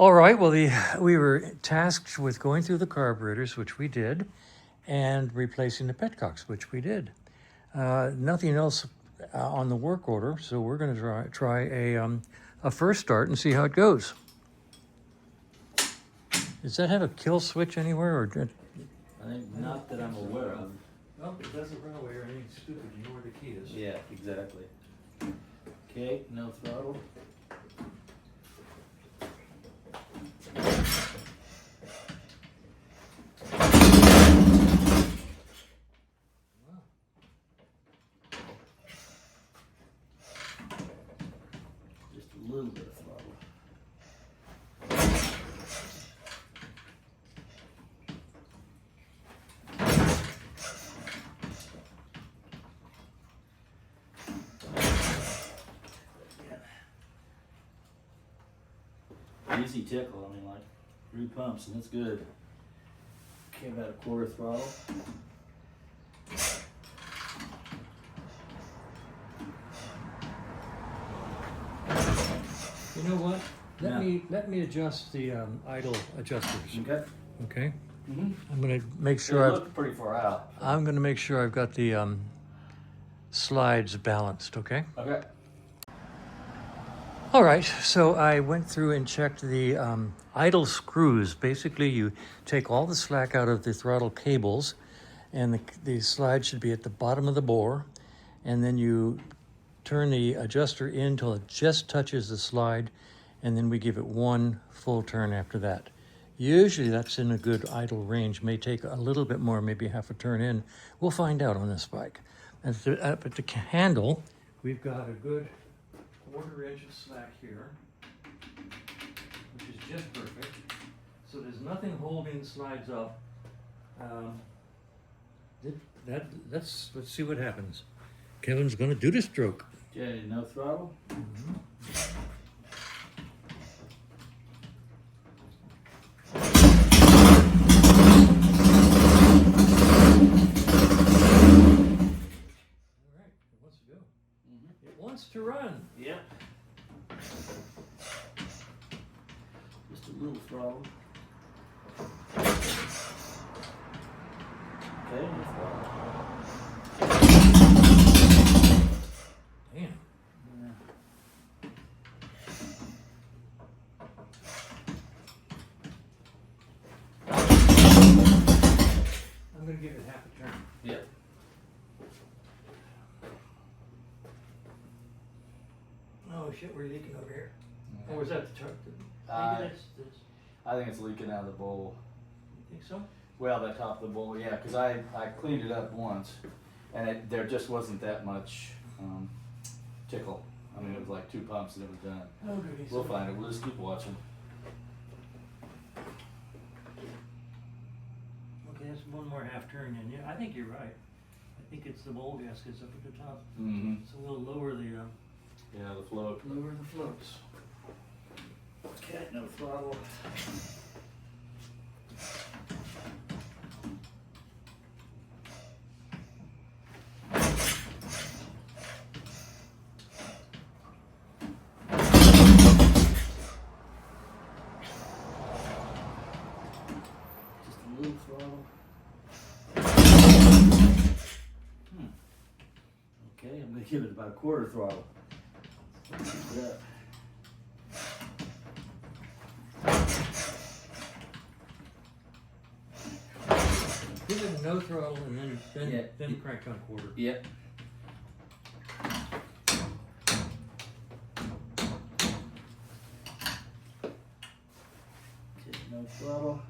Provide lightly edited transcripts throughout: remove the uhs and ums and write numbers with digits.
All right, well, we were tasked with going through the carburetors, which we did, and replacing the petcocks, which we did. Nothing else on the work order, so we're going to try a first start and see how it goes. Does that have a kill switch anywhere? Or I think not that I'm aware of. Well, it doesn't run away or anything stupid. You know where the key is. Yeah, exactly. Okay, no throttle. Just a little bit of throttle. Easy tickle, I mean, like 3 pumps and it's good. Okay, about a quarter throttle. You know what? Let me adjust the idle adjusters. Okay. Okay. Mm-hmm. I'm going to make sure It looked pretty far out. I'm going to make sure I've got the slides balanced. Okay. Okay. All right, so I went through and checked the idle screws. Basically, you take all the slack out of the throttle cables, and the slide should be at the bottom of the bore, and then you turn the adjuster in till it just touches the slide, and then we give it one full turn after that. Usually that's in a good idle range. May take a little bit more, maybe half a turn in. We'll find out on this bike. And up at the handle, we've got a good 1/4 inch of slack here, which is just perfect. So there's nothing holding the slides up. Let's see what happens. Kevin's going to do the stroke. Okay, no throttle. Mm-hmm. All right, it wants to go. Mm-hmm. It wants to run. Yep. Just a little throttle. Okay, no throttle. Damn. Yeah. I'm going to give it half a turn. Yep. Oh shit, we're leaking over here. Or was that the truck? Uh, Maybe that's. I think it's leaking out of the bowl. You think so? Well, that top of the bowl, yeah, because I cleaned it up once, and there just wasn't that much tickle. I mean, it was like 2 pumps and it was done. Oh, goody. We'll find it. We'll just keep watching. Okay, that's one more half turn in. Yeah, I think you're right. I think it's the bowl gaskets up at the top. Mm-hmm. So we'll lower the Yeah, the float. floats. Okay, no throttle. Just a little throttle. Okay, I'm going to give it about a 1/4 throttle. Keep it up. Give it no throttle and then Yeah. crank on 1/4. Yep. Okay, no throttle.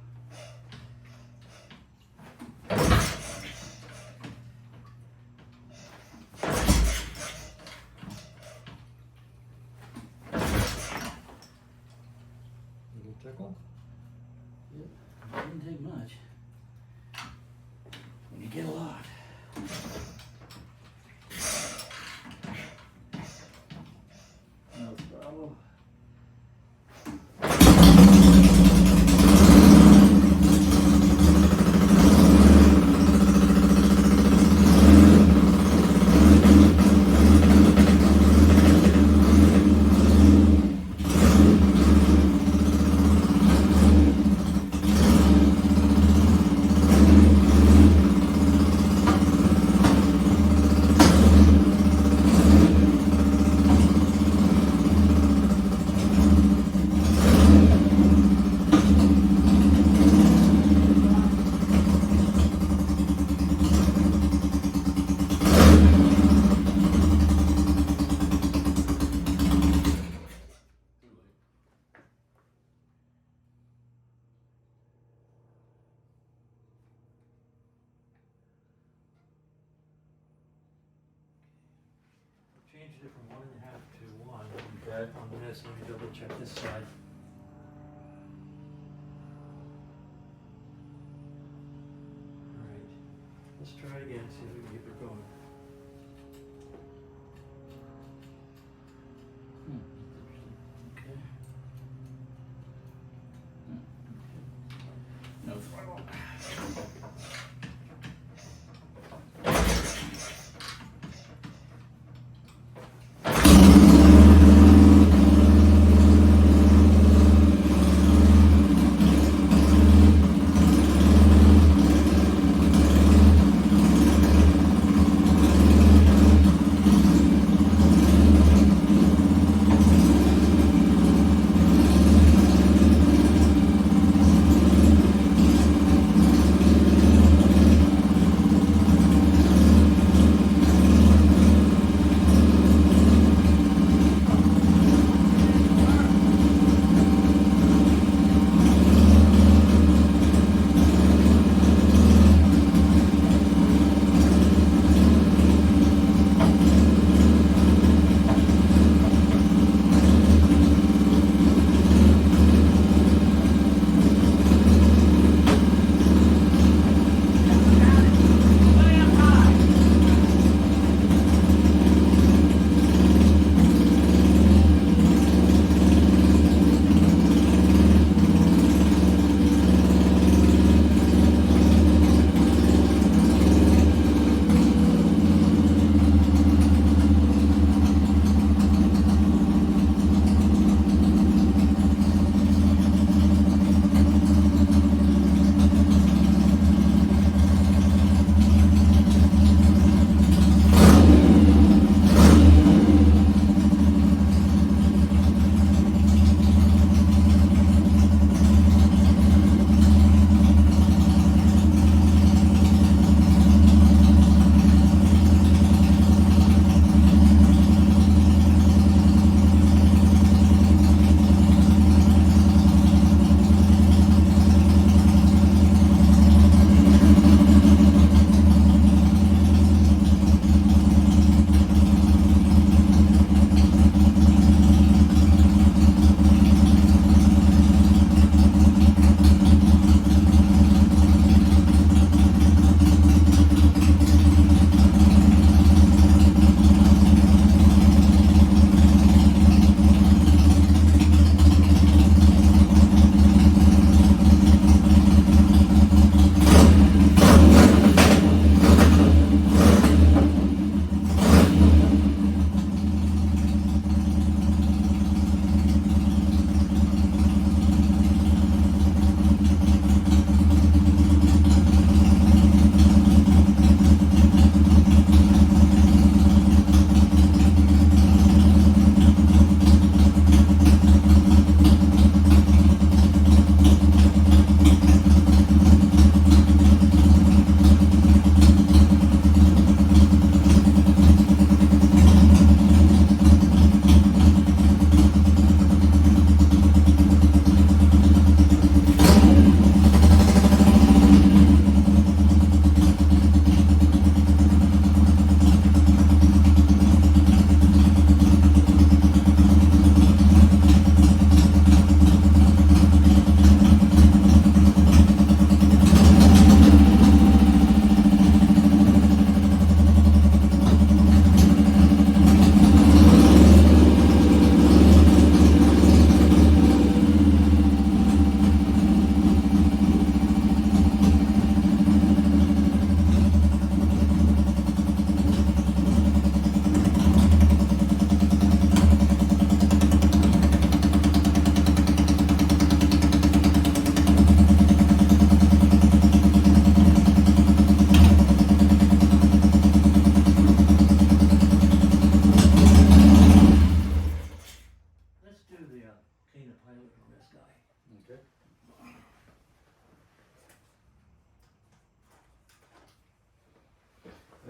Little tickle. Yep. Didn't take much. When you get a lot. No throttle. changed it from 1.5 to 1 Okay. on this. Let me double check this side. All right, let's try it again, see if we can keep it going. Okay. No throttle.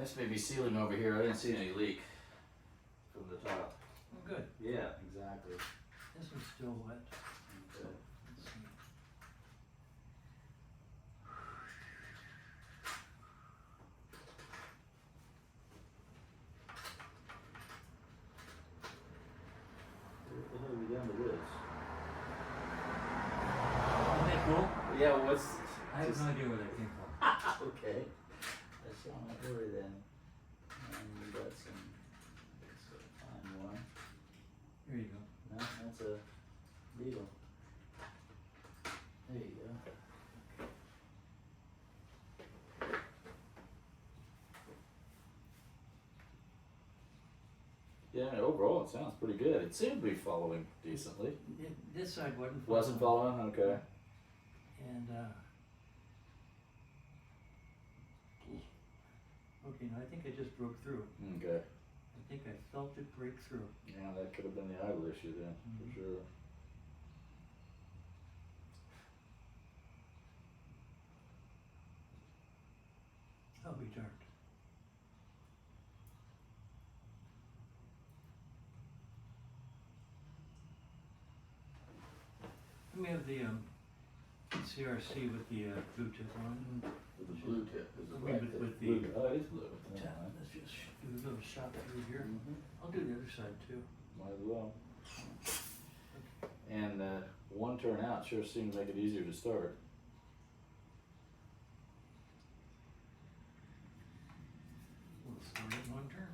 This may be sealing over here. I didn't see any leak from the top. Oh, good. Yeah, exactly. This one's still wet. Okay. Let's see. full? Yeah, what's... I have just- no idea where that came from. Okay. That's not my worry then. And we got some, let's find one. Here you go. No, that's a beetle. There you go. Yeah, I mean, overall it sounds pretty good. It seemed to be following decently. This side wasn't. Wasn't following? Okay. And okay, now I think I just broke through. Okay. I think I felt it break through. Yeah, that could have been the idle issue then, for sure. I'll be darned. We have the CRC with the Bluetooth on. With the blue tip. Is it I mean, black with tip? the- Blue. Oh, it is blue. Yeah, Yeah. let's just do a little shot through here. Mhm. I'll do the other side too. Might as well. And one turn out sure seemed to make it easier to start. We'll start it one turn.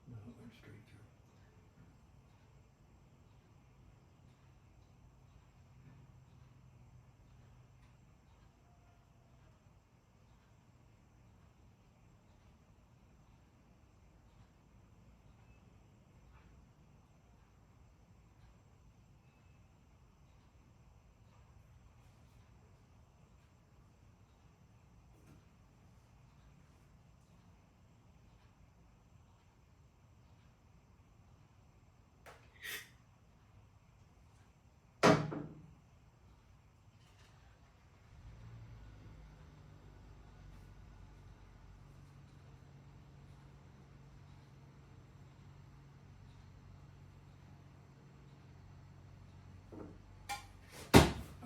No, it went straight through.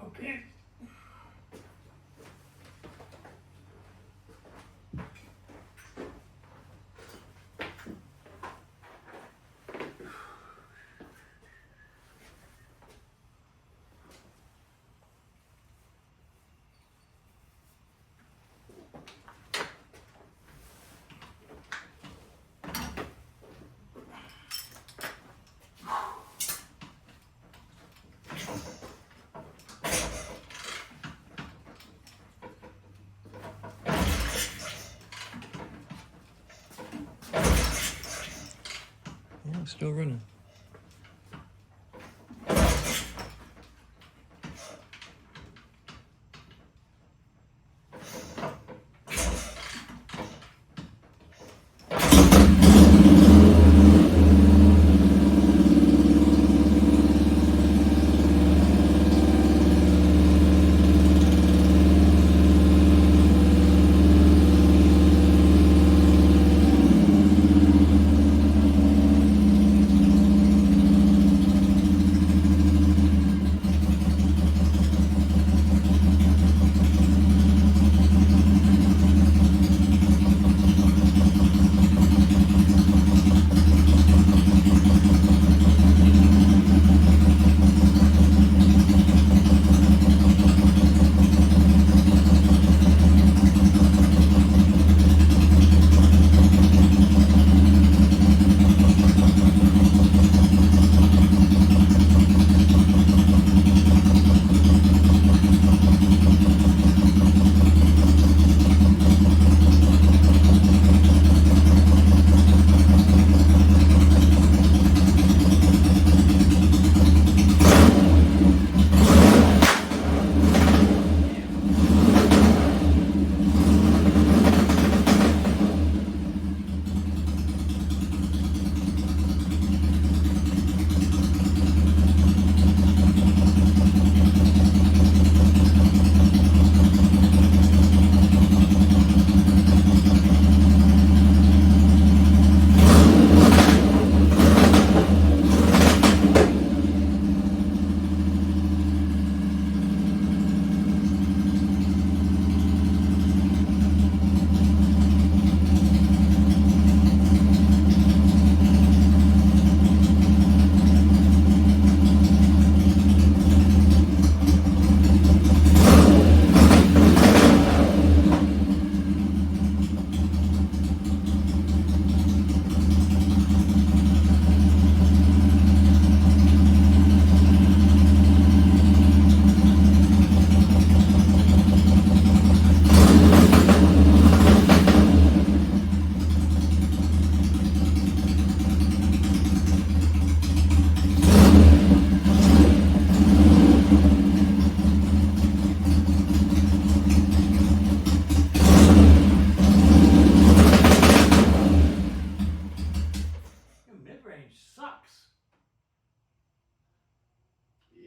Okay. Yeah, still running.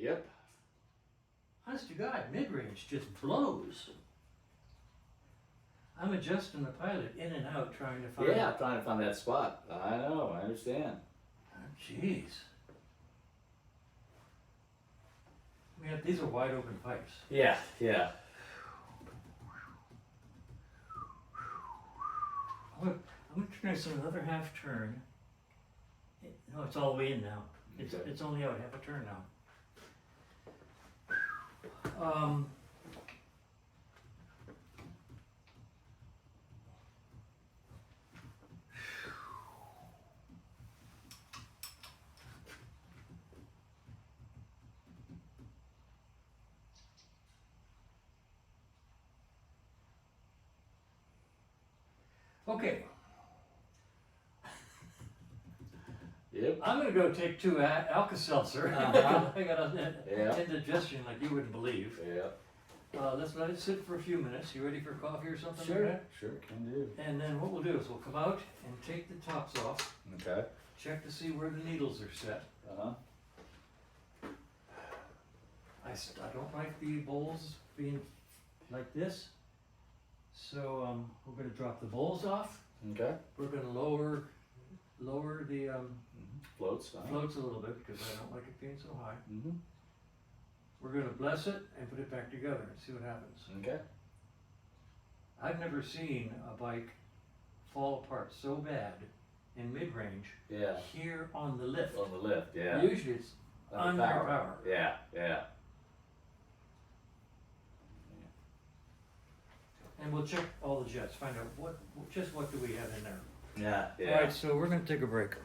Yep. Honest to God, mid-range just blows. I'm adjusting the pilot in and out trying to find... Yeah, trying to find that spot. I know, I understand. Oh, jeez. I mean, these are wide open pipes. Yeah, yeah. I'm gonna try this another half turn. No, it's all the way in now. It's only out half a turn now. Okay. Yep. I'm gonna go take 2 Alka-Seltzer. Uh-huh. I got Yeah. indigestion like you wouldn't believe. Yeah. Let's let it sit for a few minutes. You ready for coffee or something like Sure, that? sure, can do. And then what we'll do is we'll come out and take the tops off, Okay. check to see where the needles are set. Uh-huh. I don't like the bowls being like this. So we're gonna drop the bowls off. Okay. We're gonna lower the Floats, fine. floats a little bit because I don't like it being so high. Mm-hmm. We're gonna bless it and put it back together and see what happens. Okay. I've never seen a bike fall apart so bad in mid-range Yeah. here on the lift. On the lift, yeah. Usually it's under power. Yeah, yeah. And we'll check all the jets, find out what do we have in there. Yeah, yeah. All right, so we're gonna take a break.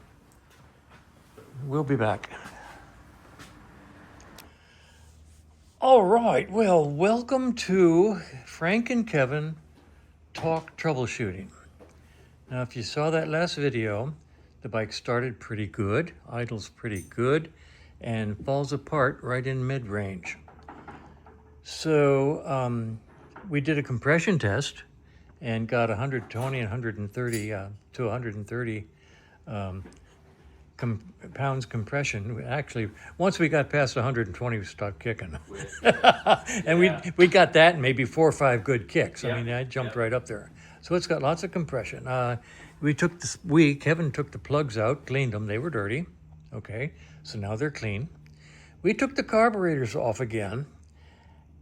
We'll be back. All right, well, welcome to Frank and Kevin Talk Troubleshooting. Now, if you saw that last video, the bike started pretty good, idles pretty good, and falls apart right in mid-range. So we did a compression test and got 120 and 130 to 130 pounds compression. Actually, once we got past 120, we stopped kicking. And we got that and maybe 4 or 5 good kicks. I mean, I jumped right up there. So it's got lots of compression. Kevin took the plugs out, cleaned them. They were dirty. Okay, so now they're clean. We took the carburetors off again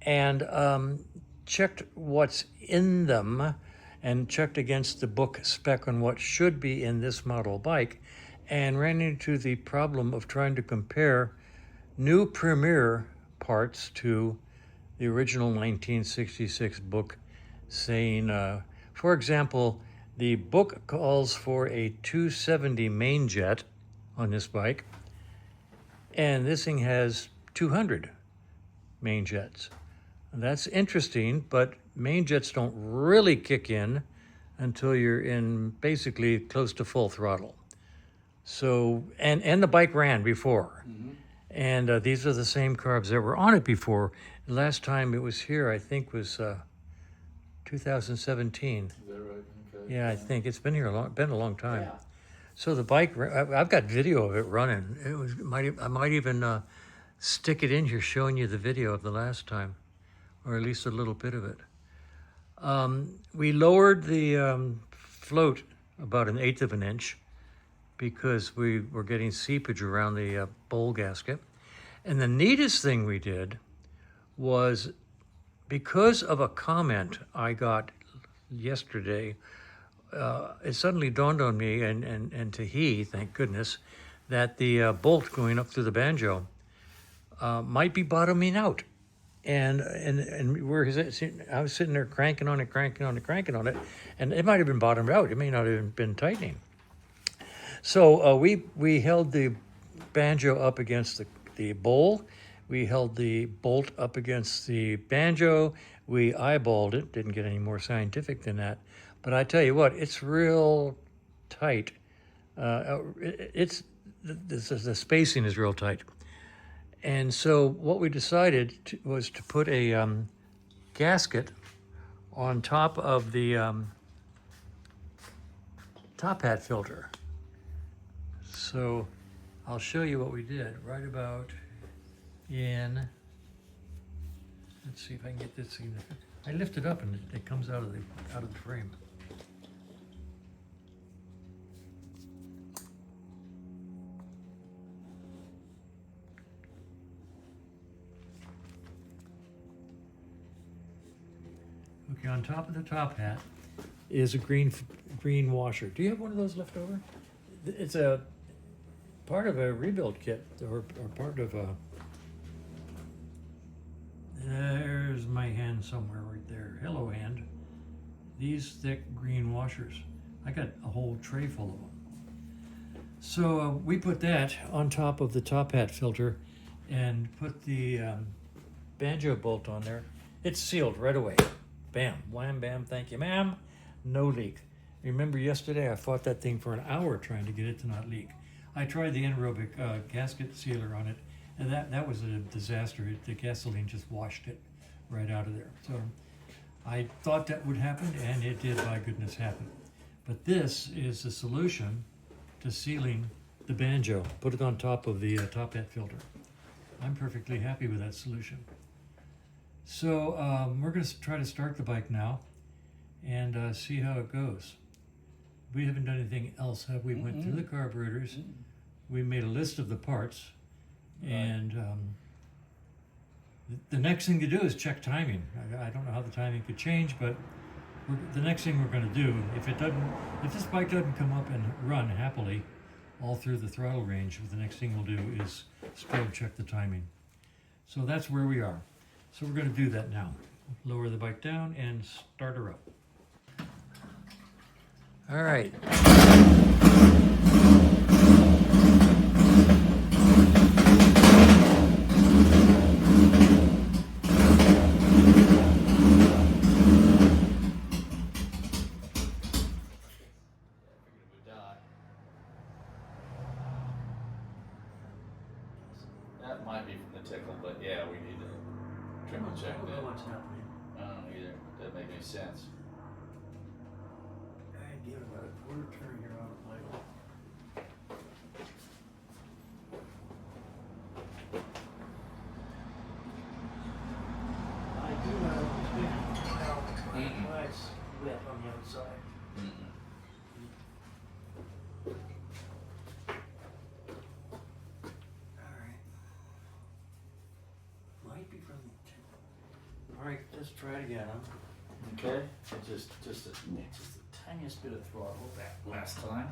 and checked what's in them and checked against the book spec on what should be in this model bike, and ran into the problem of trying to compare new Premier parts to the original 1966 book, saying, for example, the book calls for a 270 main jet on this bike, and this thing has 200 main jets. That's interesting, but main jets don't really kick in until you're in basically close to full throttle. So, and the bike ran before. Mm-hmm. And these are the same carbs that were on it before. The last time it was here, I think, was 2017. Is that right? Okay. Yeah, I think it's been here been a long time. Yeah. So the bike, I've got video of it running. I might even stick it in here showing you the video of the last time, or at least a little bit of it. We lowered the float about 1/8 of an inch because we were getting seepage around the bowl gasket. And the neatest thing we did was, because of a comment I got yesterday, it suddenly dawned on me and to he, thank goodness, that the bolt going up through the banjo might be bottoming out. And I was sitting there cranking on it, and it might have been bottomed out. It may not have been tightening. So we held the banjo up against the bowl. We held the bolt up against the banjo. We eyeballed it. Didn't get any more scientific than that. But I tell you what, it's real tight. The spacing is real tight. And so what we decided was to put a gasket on top of the top hat filter. So I'll show you what we did right about in. Let's see if I can get this thing. I lift it up and it comes out of the frame. Okay, on top of the top hat is a green washer. Do you have one of those left over? It's a part of a rebuild kit, or part of a. There's my hand somewhere right there. Hello, hand. These thick green washers. I got a whole tray full of them. So we put that on top of the top hat filter and put the banjo bolt on there. It's sealed right away. Bam, wham, bam, thank you, ma'am. No leak. Remember yesterday I fought that thing for an hour trying to get it to not leak. I tried the anaerobic gasket sealer on it, and that was a disaster. The gasoline just washed it right out of there. So I thought that would happen, and it did, by goodness, happen. But this is the solution to sealing the banjo. Put it on top of the top hat filter. I'm perfectly happy with that solution. So we're going to try to start the bike now and see how it goes. We haven't done anything else, have we? Went through the carburetors. We made a list of the parts. And the next thing to do is check timing. I don't know how the timing could change, but the next thing we're going to do, if this bike doesn't come up and run happily all through the throttle range, the next thing we'll do is strobe check the timing. So that's where we are. So we're going to do that now. Lower the bike down and start her up. All right. That might be from the tickle, but yeah, we need to triple check I don't that. know what's happening. I don't know either. Doesn't make any sense. I give it about a quarter turn here on the plate. I do know how it's wet on the outside. Alright. Might be from the tickle. Alright, let's try it again, huh? Okay. Just the tiniest bit of throttle back last time.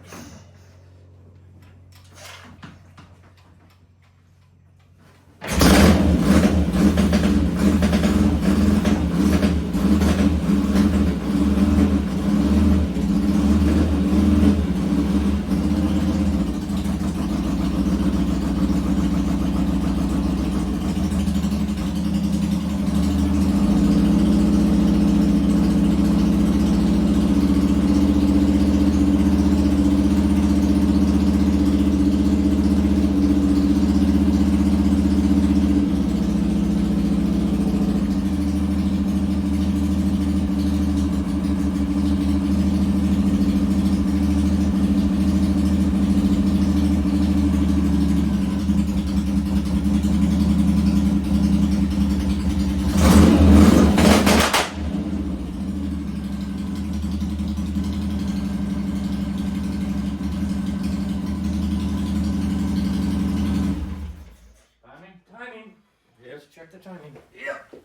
Check the timing. Yep.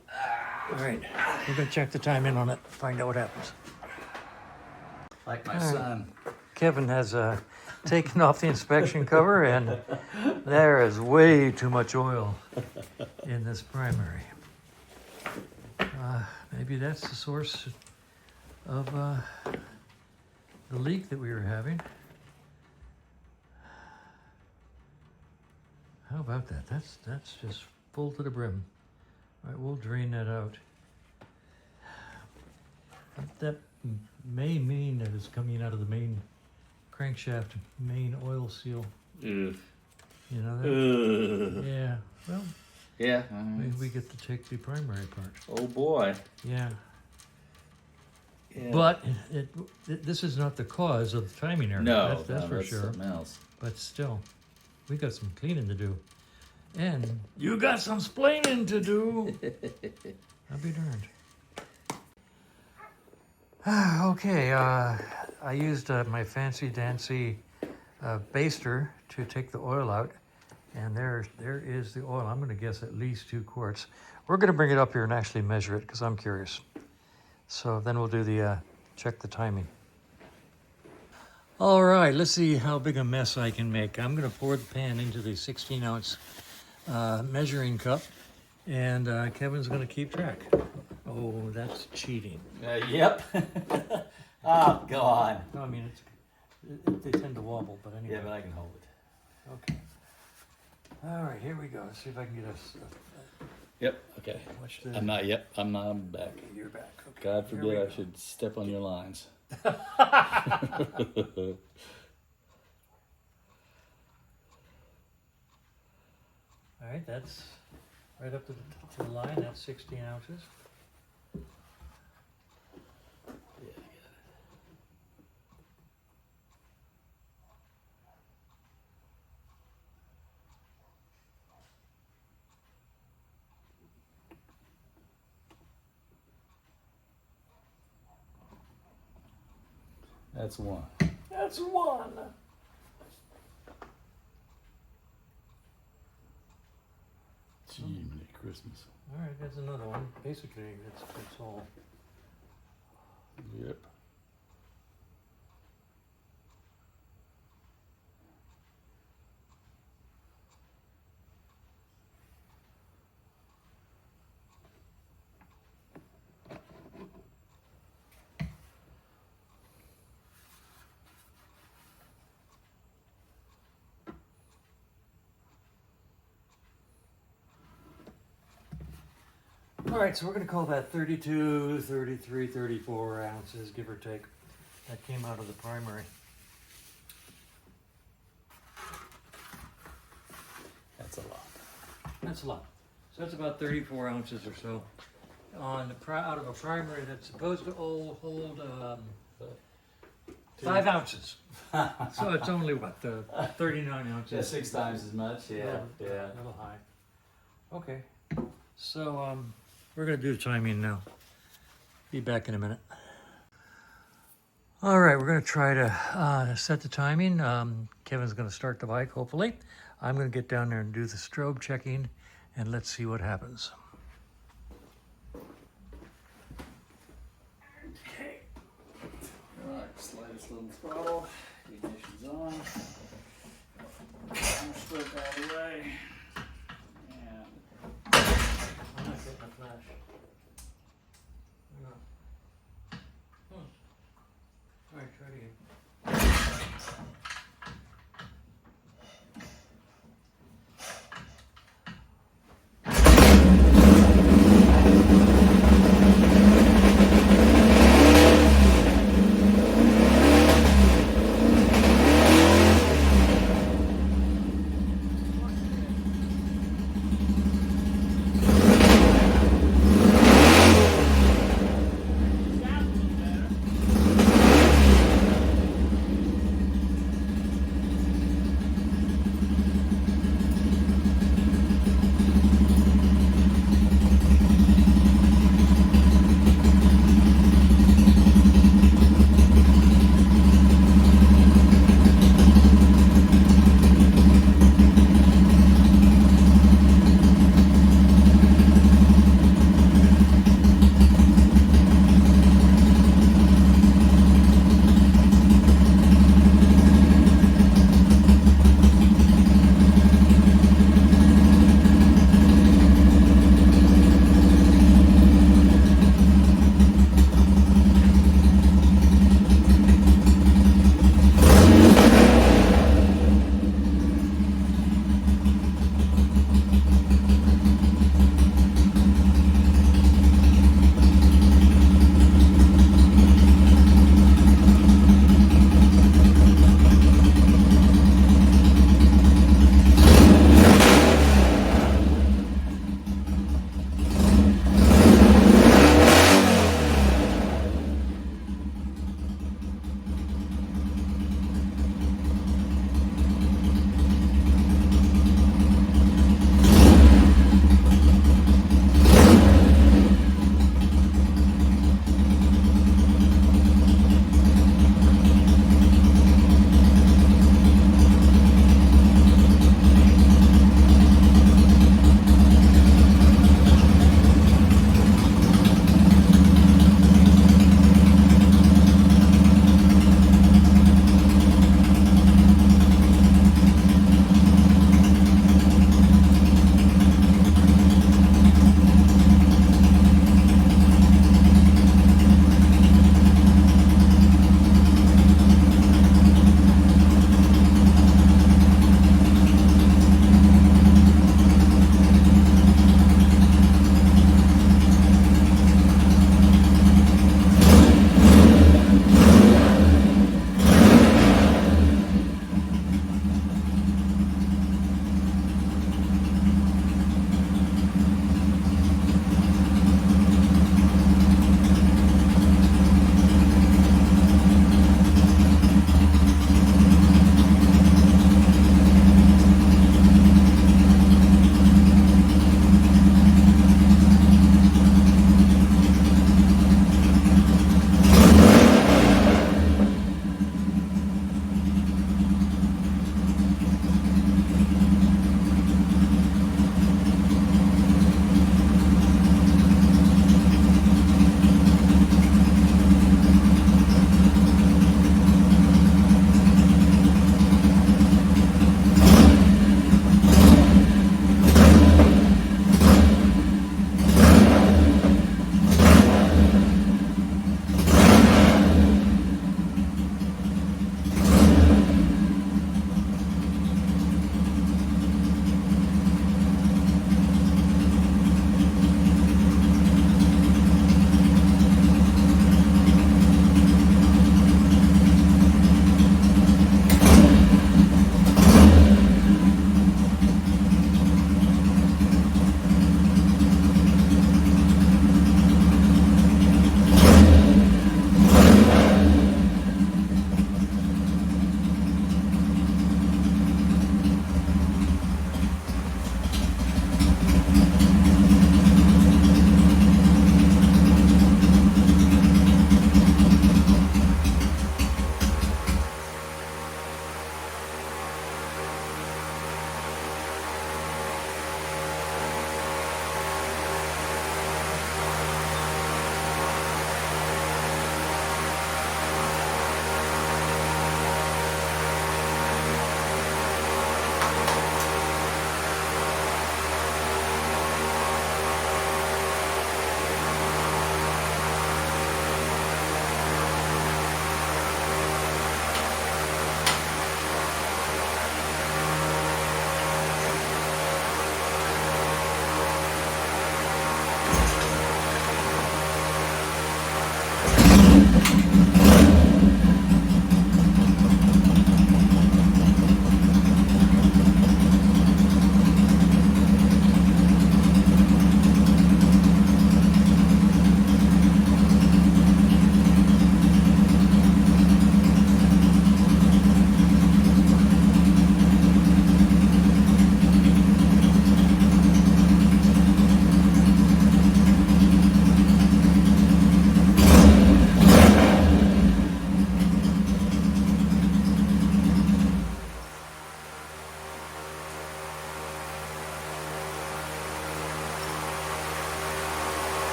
All right, we're gonna check the timing on it, find out what happens. Like my son. Kevin has taken off the inspection cover, and there is way too much oil in this primary. Maybe that's the source of the leak that we were having. How about that? That's just full to the brim. All right, we'll drain that out. That may mean that it's coming out of the main crankshaft, main oil seal. Ugh. You know that? Yeah. Well, Yeah. maybe we get to take the primary part. Oh boy. Yeah. Yeah. But this is not the cause of the timing error. No, that's for sure. Something else. But still, we got some cleaning to do. And you got some splaining to do. I'll be darned. Okay, I used my fancy dancy baster to take the oil out. And there is the oil. I'm going to guess at least 2 quarts. We're going to bring it up here and actually measure it because I'm curious. So then we'll do the check the timing. All right, let's see how big a mess I can make. I'm going to pour the pan into the 16-ounce measuring cup, and Kevin's going to keep track. Oh, that's cheating. Yep. Oh, go on. No, I mean, they tend to wobble, but anyway. Yeah, but I can hold it. Okay. All right, here we go. Let's see if I can get us. Yep. Okay. Watch the. I'm not. Yep. I'm not. I'm back. You're back. Okay. God Here we forbid I go. should step on your lines. All right, that's right up to the line. That's 16 ounces. Yeah, I got it. That's 1. That's 1. Gee, Merry Christmas. All right, that's another one. Basically, it's all. Yep. All right, so we're going to call that 32, 33, 34 ounces, give or take. That came out of the primary. That's a lot. That's a lot. So that's about 34 ounces or so. On the out of a primary that's supposed to hold 5 ounces. So it's only what, 39 ounces. Yeah, 6 times as much. Yeah. Yeah. A little high. Okay. So we're going to do the timing now. Be back in a minute. All right, we're going to try to set the timing. Kevin's going to start the bike, hopefully. I'm going to get down there and do the strobe checking, and let's see what happens. Okay. All right, slightest little throttle. Ignition's on. Stroke out of the way. And I'm not getting a flash. No. All right, try it again.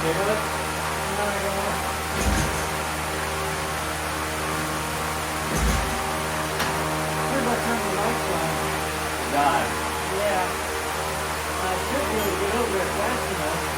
Jiggle it. No, I don't want it. Here's what turn the lights on. Die. Yeah. I should be able to get over there fast enough.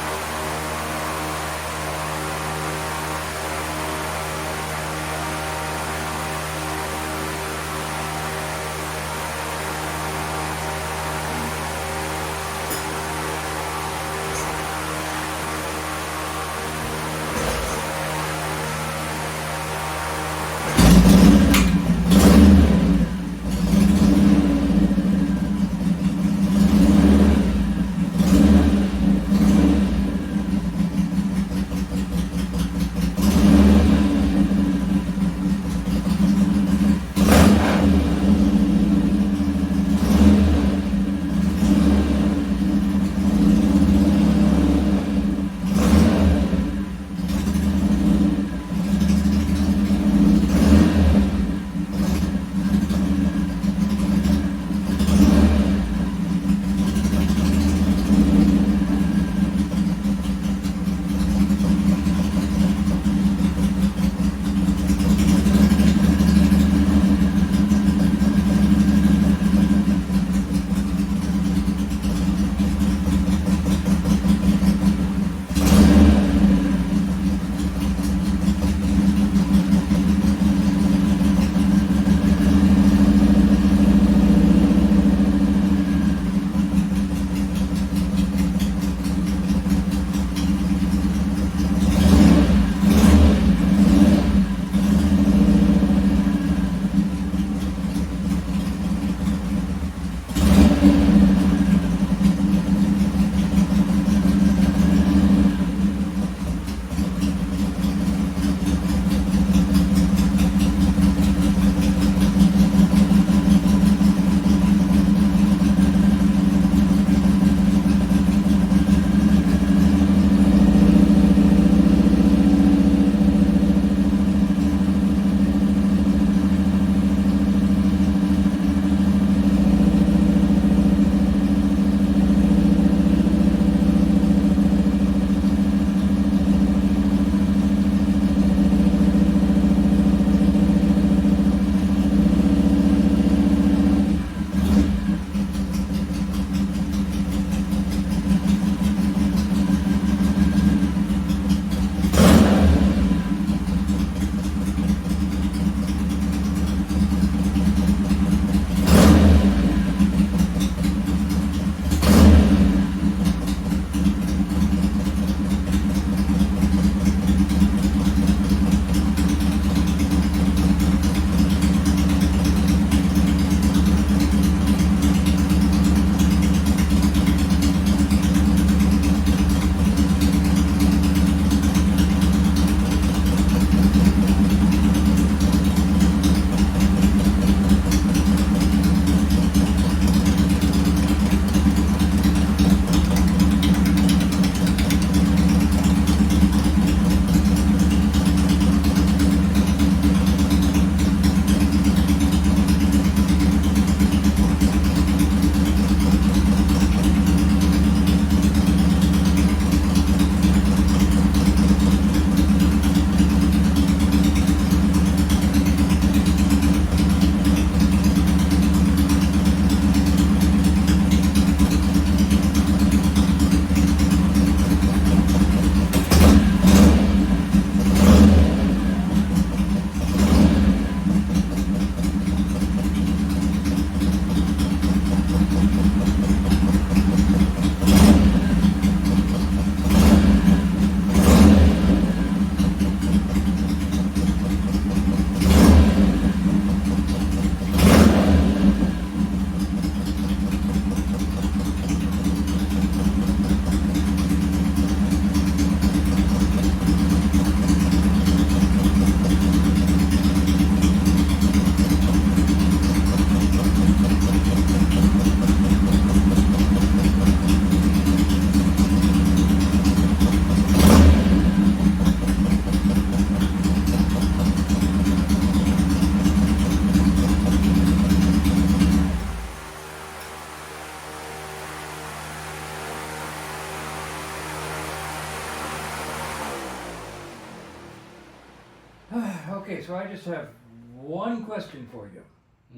Okay, so I just have one question for you.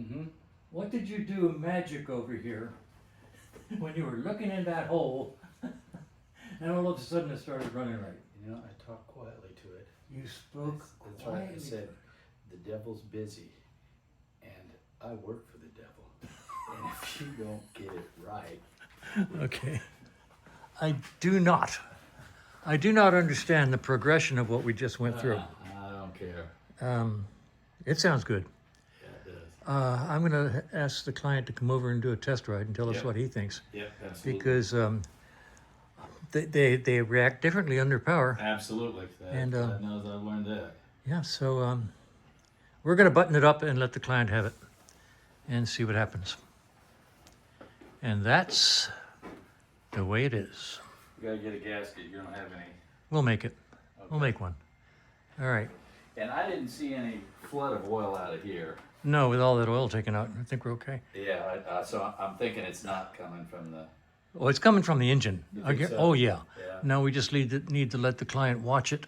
Mm-hmm. What did you do magic over here when you were looking in that hole and all of a sudden it started running right? You know, I talked quietly to it. You spoke That's right. I quietly. said, the devil's busy, and I work for the devil. And if you don't get it right, Okay. I do not understand the progression of what we just went through. I don't care. It sounds good. Yeah, it does. I'm going to ask the client to come over and do a test ride and tell us Yep. what he thinks. Yep, absolutely. Because they react differently under power. Absolutely. And, God knows I've learned that. Yeah, so we're going to button it up and let the client have it and see what happens. And that's the way it is. You gotta get a gasket. You don't have any. We'll make it. Okay. We'll make one. All right. And I didn't see any flood of oil out of here. No, with all that oil taken out, I think we're okay. Yeah, so I'm thinking it's not coming from the. Oh, it's coming from the engine. You think so? Oh, yeah. Yeah. Now we just need to let the client watch it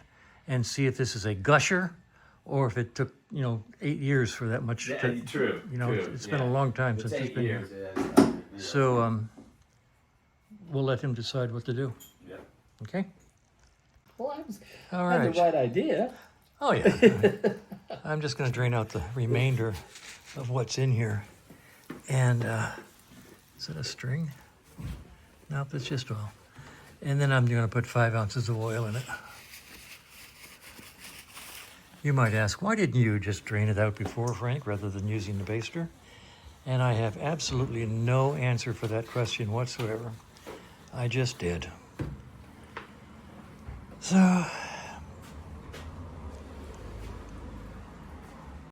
and see if this is a gusher or if it took, 8 years for that much. Yeah, to, true. True. It's been a long time It's since 8 it's been years. here. Yeah, it's not a big deal. So we'll let him decide what to do. Yeah. Okay? Well, All I had right. the right idea. Oh, yeah. I'm just going to drain out the remainder of what's in here. And is it a string? Nope, it's just oil. And then I'm going to put 5 ounces of oil in it. You might ask, why didn't you just drain it out before, Frank, rather than using the baster? And I have absolutely no answer for that question whatsoever. I just did. So